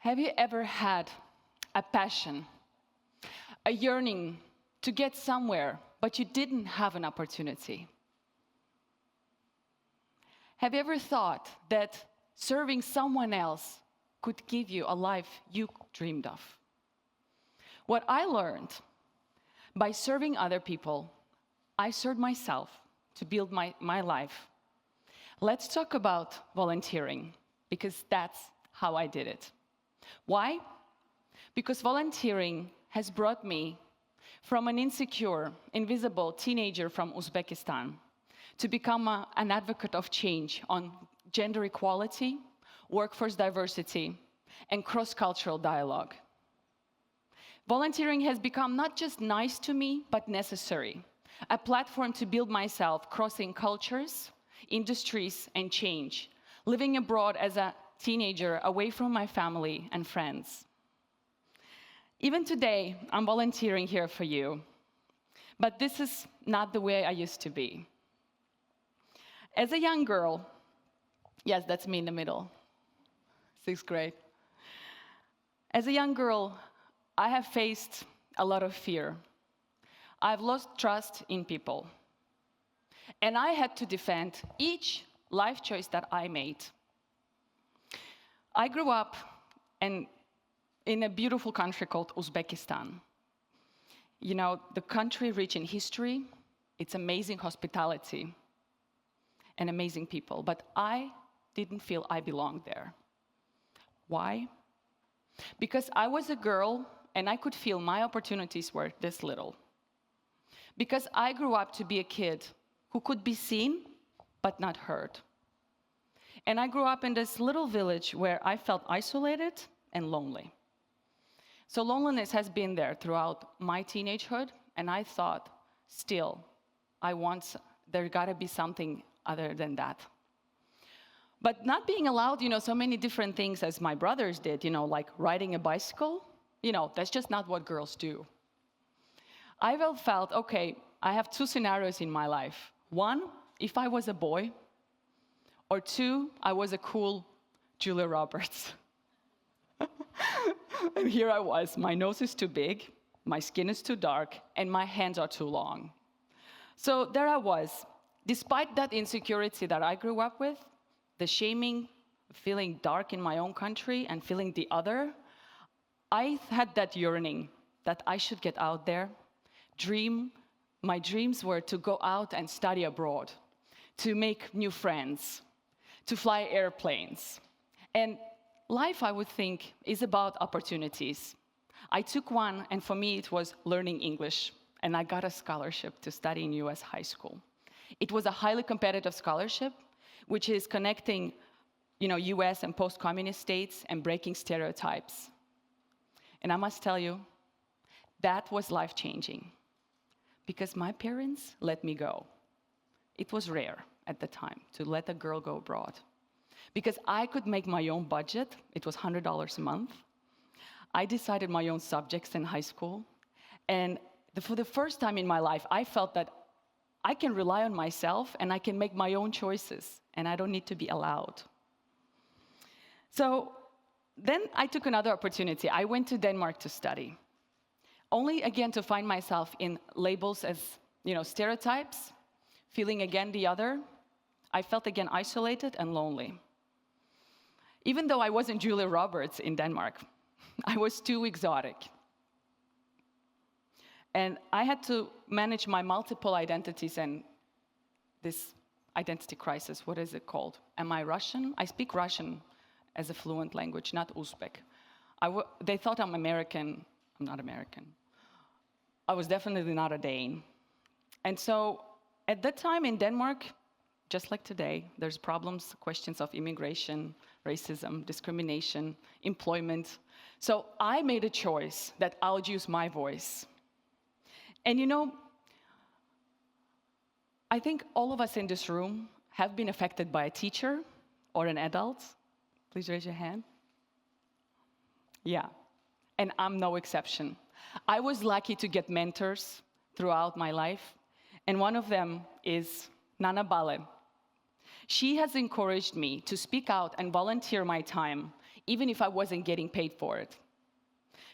Have you ever had a passion, a yearning to get somewhere, but you didn't have an opportunity? Have you ever thought that serving someone else could give you a life you dreamed of? What I learned by serving other people, I served myself to build my life. Let's talk about volunteering, because that's how I did it. Why? Because volunteering has brought me from an insecure, invisible teenager from Uzbekistan to become an advocate of change on gender equality, workforce diversity, and cross-cultural dialogue. Volunteering has become not just nice to me, but necessary, a platform to build myself crossing cultures, industries, and change, living abroad as a teenager away from my family and friends. Even today, I'm volunteering here for you, but this is not the way I used to be. As a young girl, yes, that's me in the middle, 6th grade. As a young girl, I have faced a lot of fear. I've lost trust in people. And I had to defend each life choice that I made. I grew up in a beautiful country called Uzbekistan. You know, the country rich in history, it's amazing hospitality, and amazing people. But I didn't feel I belonged there. Why? Because I was a girl, and I could feel my opportunities were this little. Because I grew up to be a kid who could be seen, but not heard. And I grew up in this little village where I felt isolated and lonely. So loneliness has been there throughout my teenagehood, and I thought, still, there gotta be something other than that. But not being allowed, so many different things as my brothers did, like riding a bicycle, that's just not what girls do. I felt, okay, I have two scenarios in my life. One, if I was a boy, or two, I was a cool Julia Roberts. And here I was, my nose is too big, my skin is too dark, and my hands are too long. So there I was. Despite that insecurity that I grew up with, the shaming, feeling dark in my own country, and feeling the other, I had that yearning that I should get out there, dream. My dreams were to go out and study abroad, to make new friends, to fly airplanes. And life, I would think, is about opportunities. I took one, and for me, it was learning English, and I got a scholarship to study in US high school. It was a highly competitive scholarship, which is connecting, US and post-communist states and breaking stereotypes. And I must tell you, that was life-changing, because my parents let me go. It was rare at the time to let a girl go abroad, because I could make my own budget. It was $100 a month. I decided my own subjects in high school, and for the first time in my life, I felt that I can rely on myself, and I can make my own choices, and I don't need to be allowed. So then I took another opportunity. I went to Denmark to study, only again to find myself in labels as, stereotypes, feeling again the other. I felt again isolated and lonely. Even though I wasn't Julia Roberts in Denmark, I was too exotic. And I had to manage my multiple identities and this identity crisis. What is it called? Am I Russian? I speak Russian as a fluent language, not Uzbek. They thought I'm American. I'm not American. I was definitely not a Dane. And so at that time in Denmark, just like today, there's problems, questions of immigration, racism, discrimination, employment. So I made a choice that I would use my voice. And I think all of us in this room have been affected by a teacher or an adult. Please raise your hand. Yeah, and I'm no exception. I was lucky to get mentors throughout my life, and one of them is Nana Bale. She has encouraged me to speak out and volunteer my time even if I wasn't getting paid for it.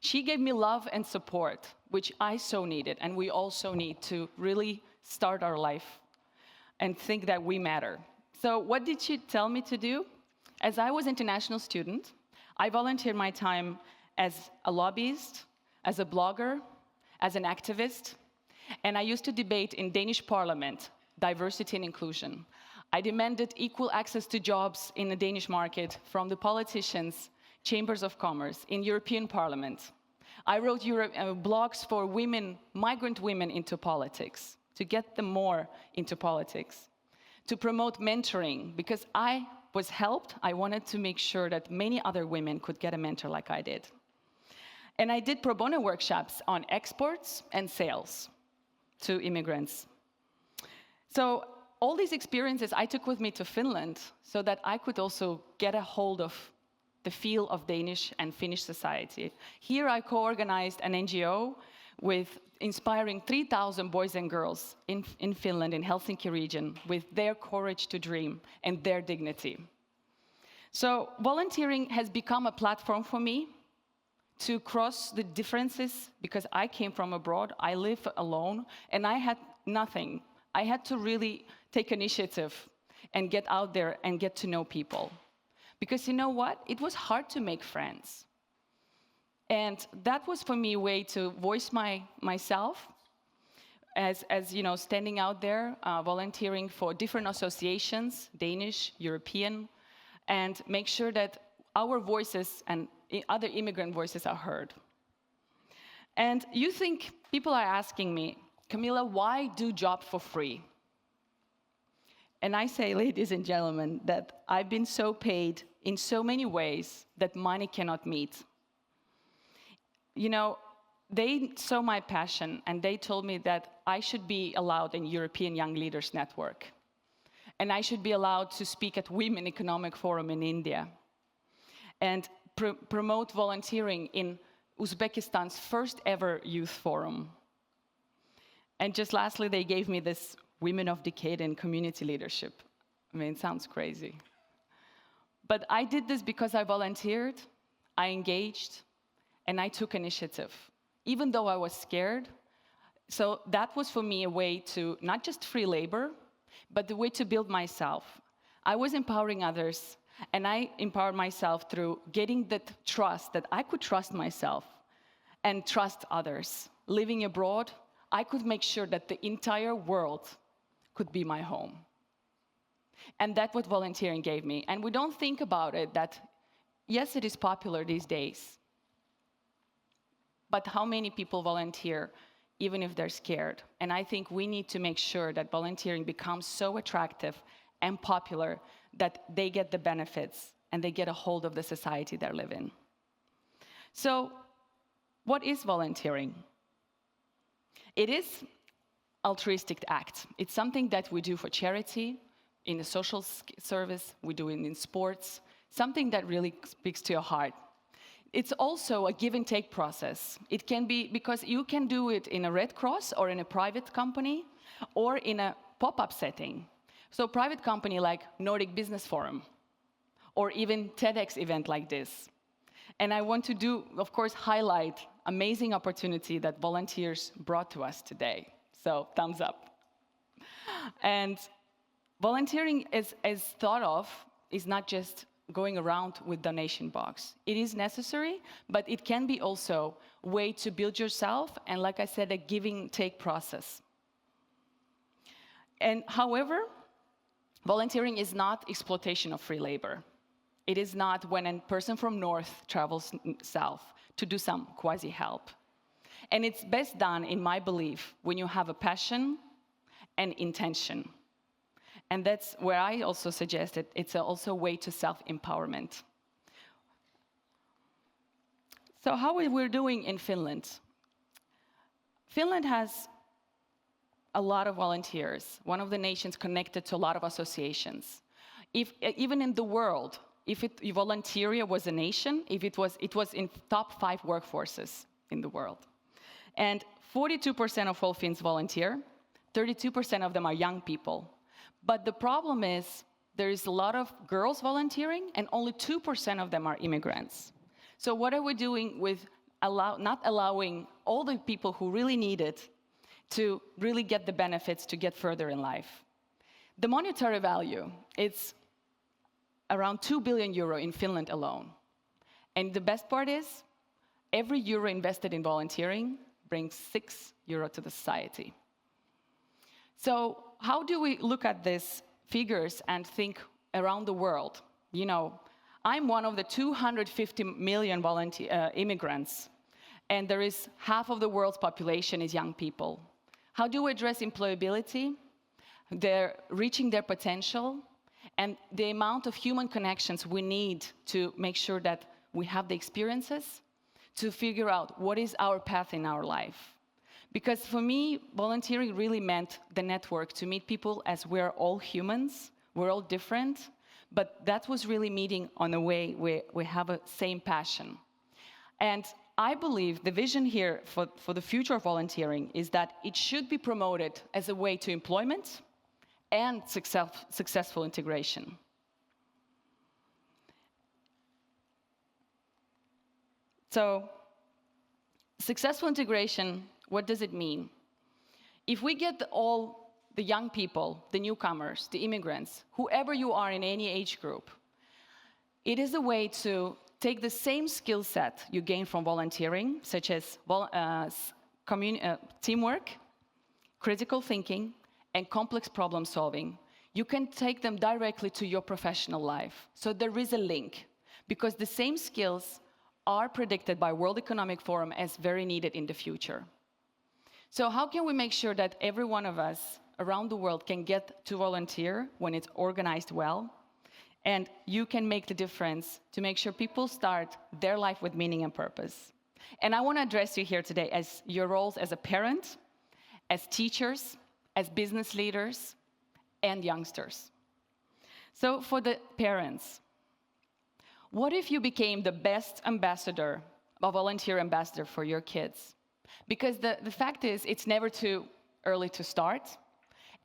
She gave me love and support, which I so needed, and we also need to really start our life and think that we matter. So what did she tell me to do? As I was an international student, I volunteered my time as a lobbyist, as a blogger, as an activist, and I used to debate in Danish parliament diversity and inclusion. I demanded equal access to jobs in the Danish market from the politicians, chambers of commerce, in European Parliament. I wrote blogs for women, migrant women into politics, to get them more into politics, to promote mentoring, because I was helped. I wanted to make sure that many other women could get a mentor like I did. And I did pro bono workshops on exports and sales to immigrants. So all these experiences I took with me to Finland so that I could also get a hold of the feel of Danish and Finnish society. Here I co-organized an NGO with inspiring 3,000 boys and girls in Finland, in Helsinki region, with their courage to dream and their dignity. So volunteering has become a platform for me to cross the differences, because I came from abroad, I live alone, and I had nothing. I had to really take initiative and get out there and get to know people. Because you know what? It was hard to make friends. And that was for me a way to voice myself as you know, standing out there, volunteering for different associations, Danish, European, and make sure that our voices and other immigrant voices are heard. And you think, people are asking me, Kamilla, why do jobs for free? And I say, ladies and gentlemen, that I've been so paid in so many ways that money cannot meet. You know, they saw my passion and they told me that I should be allowed in European Young Leaders Network. And I should be allowed to speak at Women Economic Forum in India. And promote volunteering in Uzbekistan's first ever youth forum. And just lastly, they gave me this Women of Decade in Community Leadership. I mean, it sounds crazy. But I did this because I volunteered, I engaged, and I took initiative, even though I was scared. So that was for me a way to not just free labor, but the way to build myself. I was empowering others, and I empowered myself through getting that trust, that I could trust myself and trust others. Living abroad, I could make sure that the entire world could be my home. And that's what volunteering gave me. And we don't think about it that, yes, it is popular these days, but how many people volunteer even if they're scared? And I think we need to make sure that volunteering becomes so attractive and popular that they get the benefits and they get a hold of the society they live in. So, what is volunteering? It is altruistic act. It's something that we do for charity, in the social service, we do it in sports, something that really speaks to your heart. It's also a give and take process. It can be, because you can do it in a Red Cross or in a private company or in a pop-up setting. So private company like Nordic Business Forum, or even TEDx event like this. And I want to of course, highlight amazing opportunity that volunteers brought to us today. So thumbs up. And volunteering is thought of is not just going around with donation box. It is necessary, but it can be also a way to build yourself, and like I said, a give-and-take process. And however, volunteering is not exploitation of free labor. It is not when a person from north travels south to do some quasi-help. And it's best done, in my belief, when you have a passion and intention. And that's where I also suggested it's also a way to self-empowerment. So how we're doing in Finland? Finland has a lot of volunteers, one of the nations connected to a lot of associations. Even in the world, if volunteer was a nation, it was in top 5 workforces in the world. And 42% of all Finns volunteer, 32% of them are young people. But the problem is there is a lot of girls volunteering, and only 2% of them are immigrants. So what are we doing with not allowing all the people who really need it to really get the benefits to get further in life? The monetary value, it's around 2 billion euro in Finland alone. And the best part is, every euro invested in volunteering brings 6 euro to the society. So how do we look at these figures and think around the world? You know, I'm one of the 250 million immigrants, and there is half of the world's population is young people. How do we address employability? They're reaching their potential, and the amount of human connections we need to make sure that we have the experiences to figure out what is our path in our life. Because for me, volunteering really meant the network, to meet people as we're all humans, we're all different, but that was really meeting on a way where we have a same passion. And I believe the vision here for the future of volunteering is that it should be promoted as a way to employment and successful integration. So, successful integration, what does it mean? If we get all the young people, the newcomers, the immigrants, whoever you are in any age group, it is a way to take the same skill set you gain from volunteering, such as teamwork, critical thinking, and complex problem solving. You can take them directly to your professional life. So there is a link, because the same skills are predicted by World Economic Forum as very needed in the future. So how can we make sure that every one of us around the world can get to volunteer when it's organized well? And you can make the difference to make sure people start their life with meaning and purpose. And I want to address you here today as your roles as a parent, as teachers, as business leaders, and youngsters. So for the parents, what if you became the best ambassador, a volunteer ambassador for your kids? Because the fact is, it's never too early to start,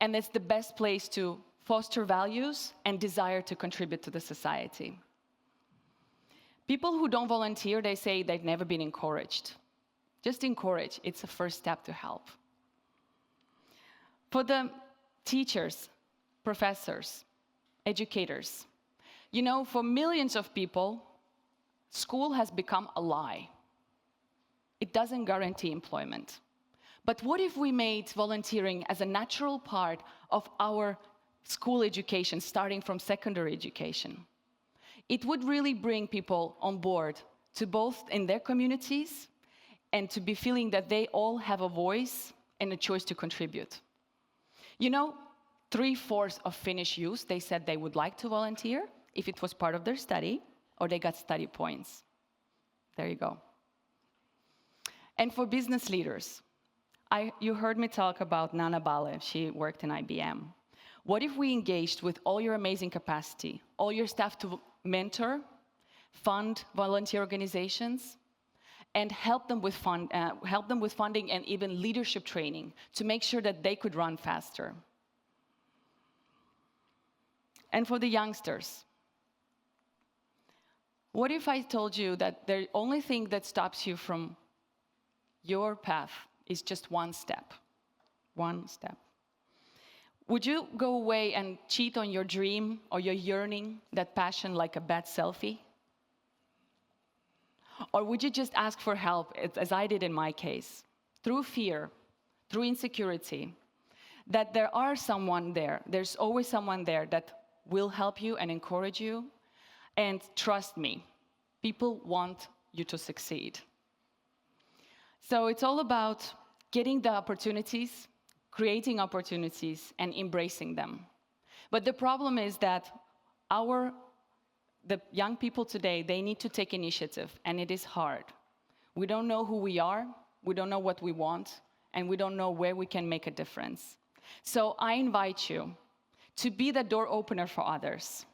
and it's the best place to foster values and desire to contribute to the society. People who don't volunteer, they say they've never been encouraged. Just encourage, it's a first step to help. For the teachers, professors, educators, you know, for millions of people, school has become a lie. It doesn't guarantee employment. But what if we made volunteering as a natural part of our school education, starting from secondary education? It would really bring people on board to both in their communities and to be feeling that they all have a voice and a choice to contribute. You know, 3/4 of Finnish youth, they said they would like to volunteer if it was part of their study or they got study points. There you go. And for business leaders, you heard me talk about Nana Bale. She worked in IBM. What if we engaged with all your amazing capacity, all your staff to mentor, fund volunteer organizations, and help them with funding and even leadership training to make sure that they could run faster? And for the youngsters, what if I told you that the only thing that stops you from your path is just one step? One step. Would you go away and cheat on your dream or your yearning, that passion, like a bad selfie? Or would you just ask for help, as I did in my case, through fear, through insecurity, that there's always someone there that will help you and encourage you? And trust me, people want you to succeed. So it's all about getting the opportunities, creating opportunities, and embracing them. But the problem is that the young people today, they need to take initiative, and it is hard. We don't know who we are, we don't know what we want, and we don't know where we can make a difference. So I invite you to be the door opener for others,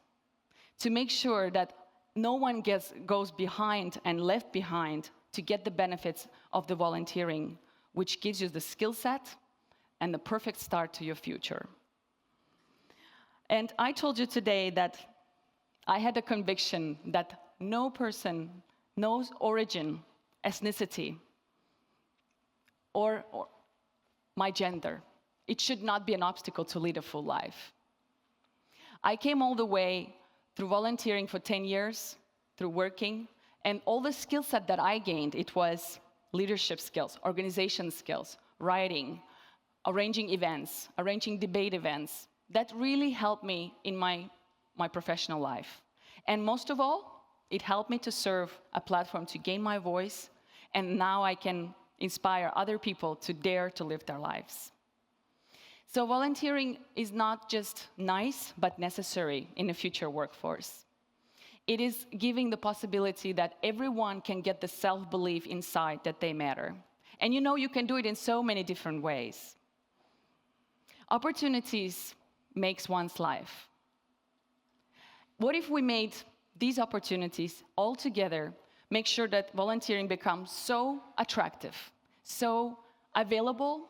to make sure that no one goes behind and left behind to get the benefits of the volunteering, which gives you the skill set and the perfect start to your future. And I told you today that I had a conviction that no person, no origin, ethnicity, or my gender, it should not be an obstacle to lead a full life. I came all the way through volunteering for 10 years, through working, and all the skill set that I gained, it was leadership skills, organization skills, writing, arranging events, arranging debate events. That really helped me in my professional life. And most of all, it helped me to serve a platform to gain my voice, and now I can inspire other people to dare to live their lives. So volunteering is not just nice, but necessary in a future workforce. It is giving the possibility that everyone can get the self-belief inside that they matter. And you know, you can do it in so many different ways. Opportunities makes one's life. What if we made these opportunities all together, make sure that volunteering becomes so attractive, so available,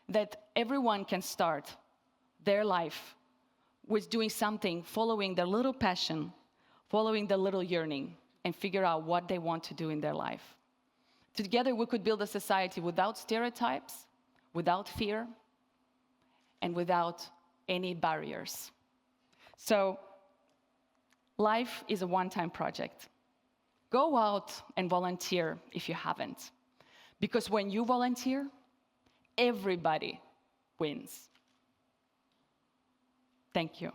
that everyone can start their life with doing something, following their little passion, following their little yearning, and figure out what they want to do in their life. Together we could build a society without stereotypes, without fear, and without any barriers. So, life is a one-time project. Go out and volunteer if you haven't. Because when you volunteer, everybody wins. Thank you.